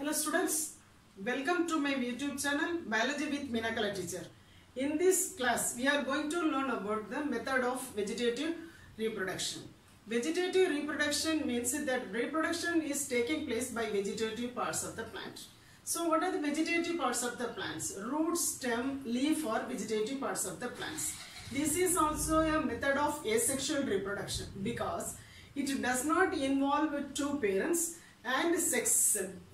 Hello students, welcome to my YouTube channel Biology with Meenakala teacher. In this class we are going to learn about the method of vegetative reproduction. Vegetative reproduction means that reproduction is taking place by vegetative parts of the plant. So what are the vegetative parts of the plants? Root, stem, leaf or vegetative parts of the plants. This is also a method of asexual reproduction because it does not involve two parents and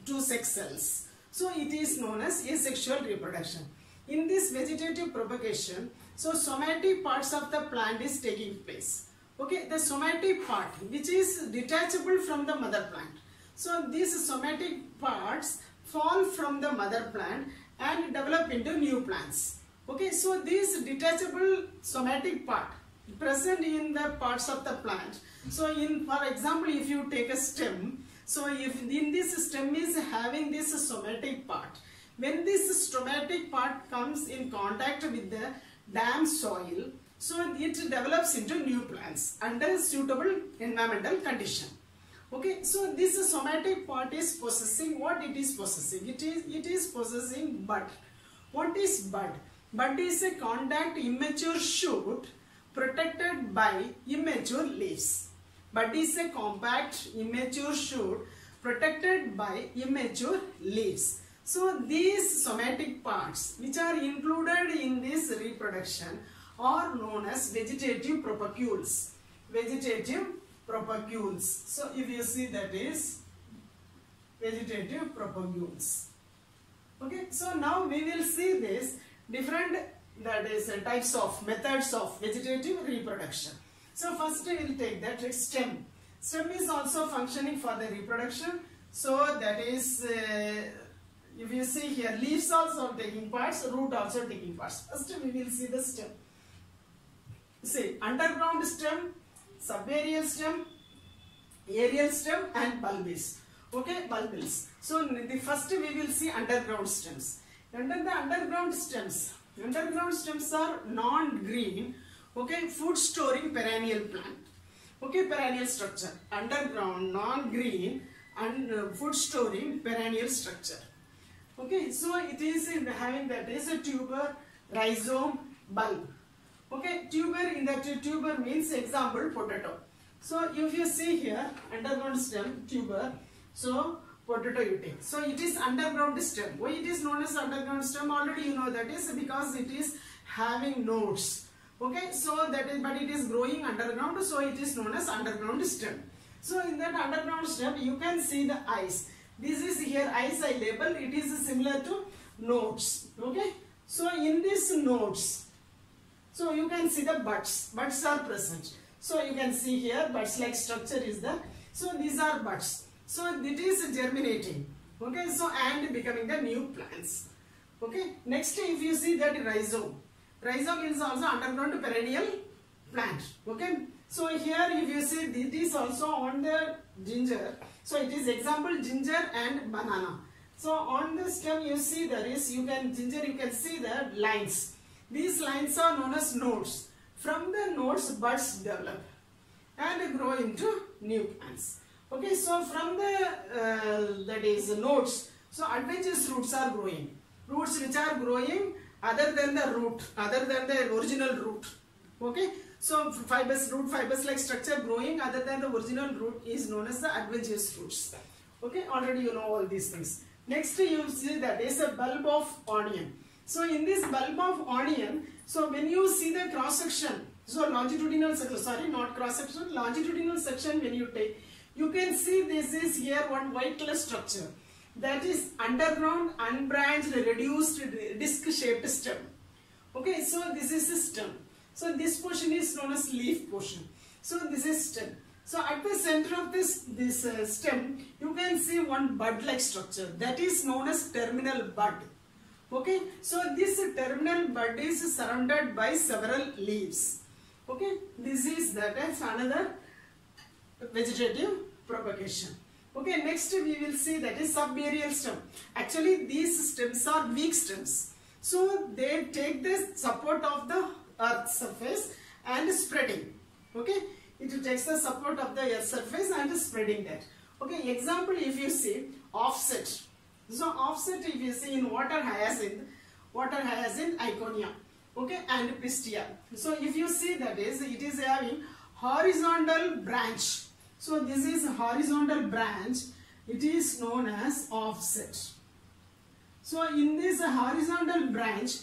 two sex cells. So it is known as asexual reproduction. In this vegetative propagation, so somatic parts of the plant is taking place. Okay, the somatic part which is detachable from the mother plant. So these somatic parts fall from the mother plant and develop into new plants. Okay, so this detachable somatic part present in the parts of the plant. So for example, if you take a stem, so if in this stem is having this somatic part, when this somatic part comes in contact with the damp soil, so it develops into new plants under suitable environmental condition. Okay, so this somatic part is possessing what it is possessing. It is possessing bud. What is bud? Bud is a contact immature shoot protected by immature leaves. Bud is a compact immature shoot protected by immature leaves. So these somatic parts which are included in this reproduction are known as vegetative propagules. Vegetative propagules. So if you see, that is vegetative propagules. Okay, so now we will see this different, that is types of methods of vegetative reproduction. So first we will take that stem. Stem is also functioning for the reproduction. So that is, if you see here, leaves also taking parts, root also taking parts. First we will see the stem. See, underground stem, subaerial stem, aerial stem and bulbous. Okay, bulbous. So the first we will see underground stems. Under the underground stems are non-green, okay, food storing perennial plant. Okay, perennial structure. Underground, non-green and food storing perennial structure. Okay, so it is having, that is a tuber, rhizome, bulb. Okay, tuber, in that tuber means example potato. So if you see here, underground stem, tuber, so potato you take. So it is underground stem. Why it is known as underground stem? Already you know, that is because it is having nodes. Okay, so that is, but it is growing underground, so it is known as underground stem. So in that underground stem you can see the eyes. This is here eyes I label. It is similar to nodes. Okay, so in these nodes, so you can see the buds. Buds are present. So you can see here buds like structure is there. So these are buds. So it is germinating. Okay, so and becoming the new plants. Okay, next if you see that rhizome. Rhizome is also underground perennial plant. Okay, so here if you see, it is also on the ginger. So it is example ginger and banana. So on the stem you see there is, ginger you can see the lines. These lines are known as nodes. From the nodes buds develop and grow into new plants. Okay, so from the that is nodes, so adventitious roots are growing. Roots which are growing other than the root, other than the original root. Okay, so fibers, root fibers like structure growing other than the original root is known as the adventitious roots. Okay, already you know all these things. Next you see that is a bulb of onion. So in this bulb of onion, so when you see the cross section, so longitudinal section, sorry, not cross section, longitudinal section when you take, you can see this is here one white color structure. That is underground, unbranched, reduced, disc-shaped stem. Okay, so this is a stem. So this portion is known as leaf portion. So this is stem. So at the center of this stem, you can see one bud-like structure. That is known as terminal bud. Okay, so this terminal bud is surrounded by several leaves. Okay, this is another vegetative propagation. Okay, next we will see that is subaerial stem. Actually these stems are weak stems. So they take the support of the earth surface and spreading. Okay, it takes the support of the earth surface and spreading that. Okay, example if you see offset. So offset if you see in water hyacinth, Iconia, okay, and Pistia. So if you see that is, it is having horizontal branch. So this is horizontal branch. It is known as offset. So in this horizontal branch,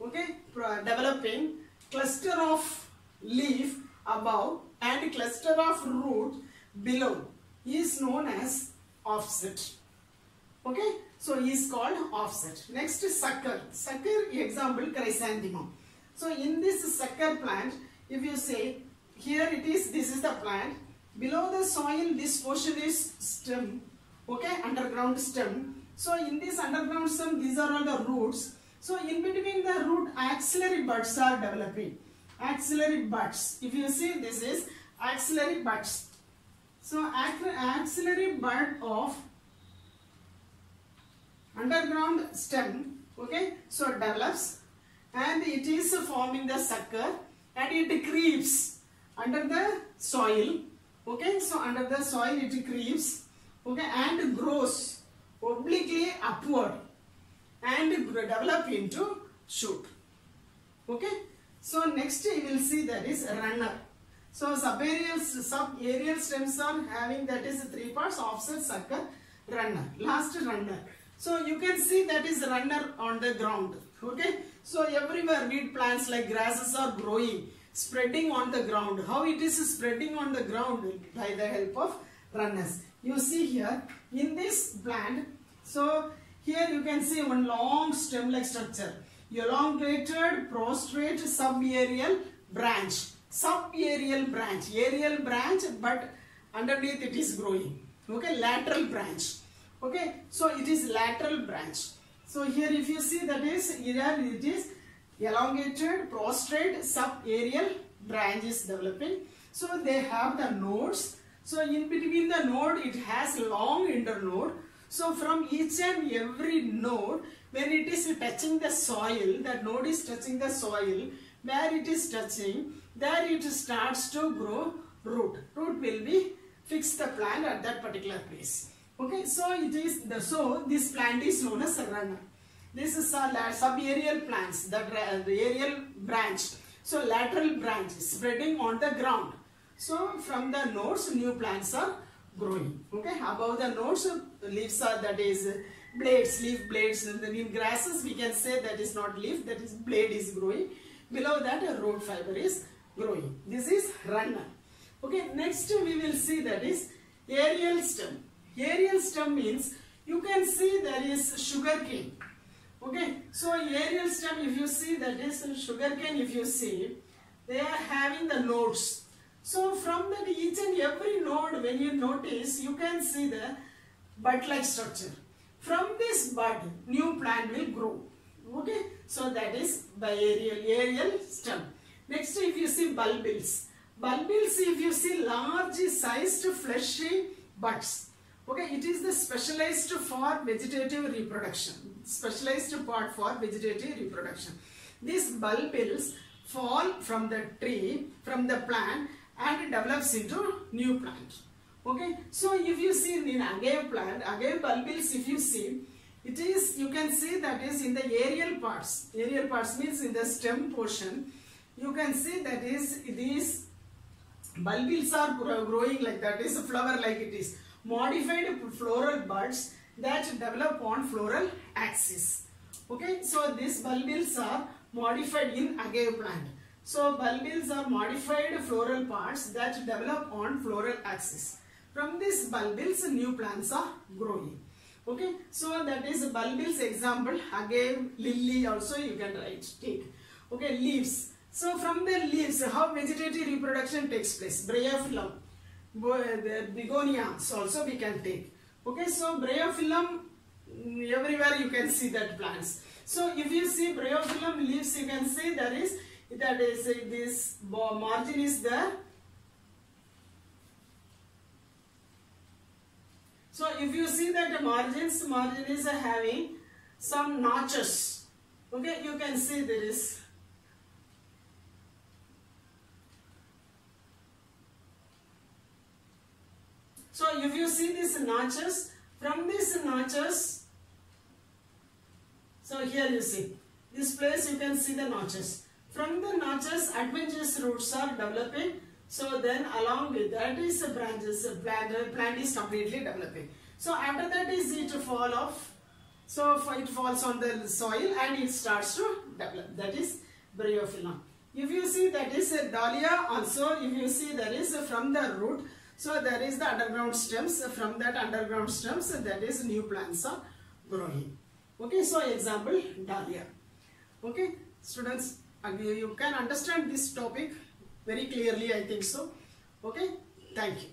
okay, developing cluster of leaf above and cluster of root below is known as offset. Okay, so is called offset. Next is sucker. Sucker example chrysanthemum. So in this sucker plant, if you say here it is, this is the plant. Below the soil, this portion is stem. Okay, underground stem. So in this underground stem, these are all the roots. So in between the root, axillary buds are developing. Axillary buds. If you see, this is axillary buds. So axillary bud of underground stem, okay, so develops and it is forming the sucker and it creeps under the soil, okay, so under the soil it creeps, okay, and grows obliquely upward and develop into shoot, okay. So next you will see that is runner. So subaerial stems are having that is 3 parts: offset, sucker, runner. Last runner. So you can see that is runner on the ground. Okay. So everywhere weed plants like grasses are growing, spreading on the ground. How it is spreading on the ground? By the help of runners. You see here in this plant. So here you can see one long stem-like structure. Elongated, prostrate, subaerial branch. Subaerial branch. Aerial branch, but underneath it is growing. Okay. Lateral branch. Okay, so it is lateral branch. So here if you see that is, here it is elongated, prostrate, subaerial branch is developing. So they have the nodes. So in between the node it has long internode. So from each and every node, when it is touching the soil, that node is touching the soil, where it is touching, there it starts to grow root. Root will be fix the plant at that particular place. Okay, so it is this plant is known as a runner. This is a subaerial plants, the aerial branch. So lateral branch is spreading on the ground. So from the nodes, new plants are growing. Okay, above the nodes, leaves are, that is blades, leaf blades. And then in grasses, we can say that is not leaf, that is blade is growing. Below that, a root fiber is growing. This is runner. Okay, next we will see that is aerial stem. Aerial stem means you can see there is sugarcane. Okay, so aerial stem, if you see that is sugarcane, if you see, they are having the nodes. So from that each and every node, when you notice, you can see the bud-like structure. From this bud, new plant will grow. Okay, so that is by aerial stem. Next, if you see bulbils. Bulbils, if you see large sized fleshy buds. Okay, it is the specialized for vegetative reproduction. Specialized part for vegetative reproduction. These bulbils fall from the tree, from the plant, and develops into new plant. Okay, so if you see in agave plant, agave bulbils, if you see, it is, you can see that is in the aerial parts. Aerial parts means in the stem portion. You can see that is these bulbils are growing like that. Is a flower like it is. Modified floral buds that develop on floral axis. Okay, so these bulbils are modified in agave plant. So bulbils are modified floral parts that develop on floral axis. From these bulbils, new plants are growing. Okay, so that is bulbils example. Agave, lily also you can take. Okay, leaves. So from the leaves, how vegetative reproduction takes place? Bryophyllum. The begonias also we can take. Okay, so bryophyllum, everywhere you can see that plants. So if you see bryophyllum leaves, you can see that is this margin is there. So if you see that the margin is having some notches. Okay, you can see there is. So if you see these notches, from these notches, here you see, this place you can see the notches. From the notches, adventitious roots are developing. So then along with that is the branches, plant is completely developing. So after that is it fall off. So it falls on the soil and it starts to develop. That is bryophyllum. If you see, that is a dahlia also, if you see, there is from the root. So there is the underground stems. From that underground stems, that is new plants are growing. Okay, so example dahlia. Okay, students, you can understand this topic very clearly, I think so. Okay, thank you.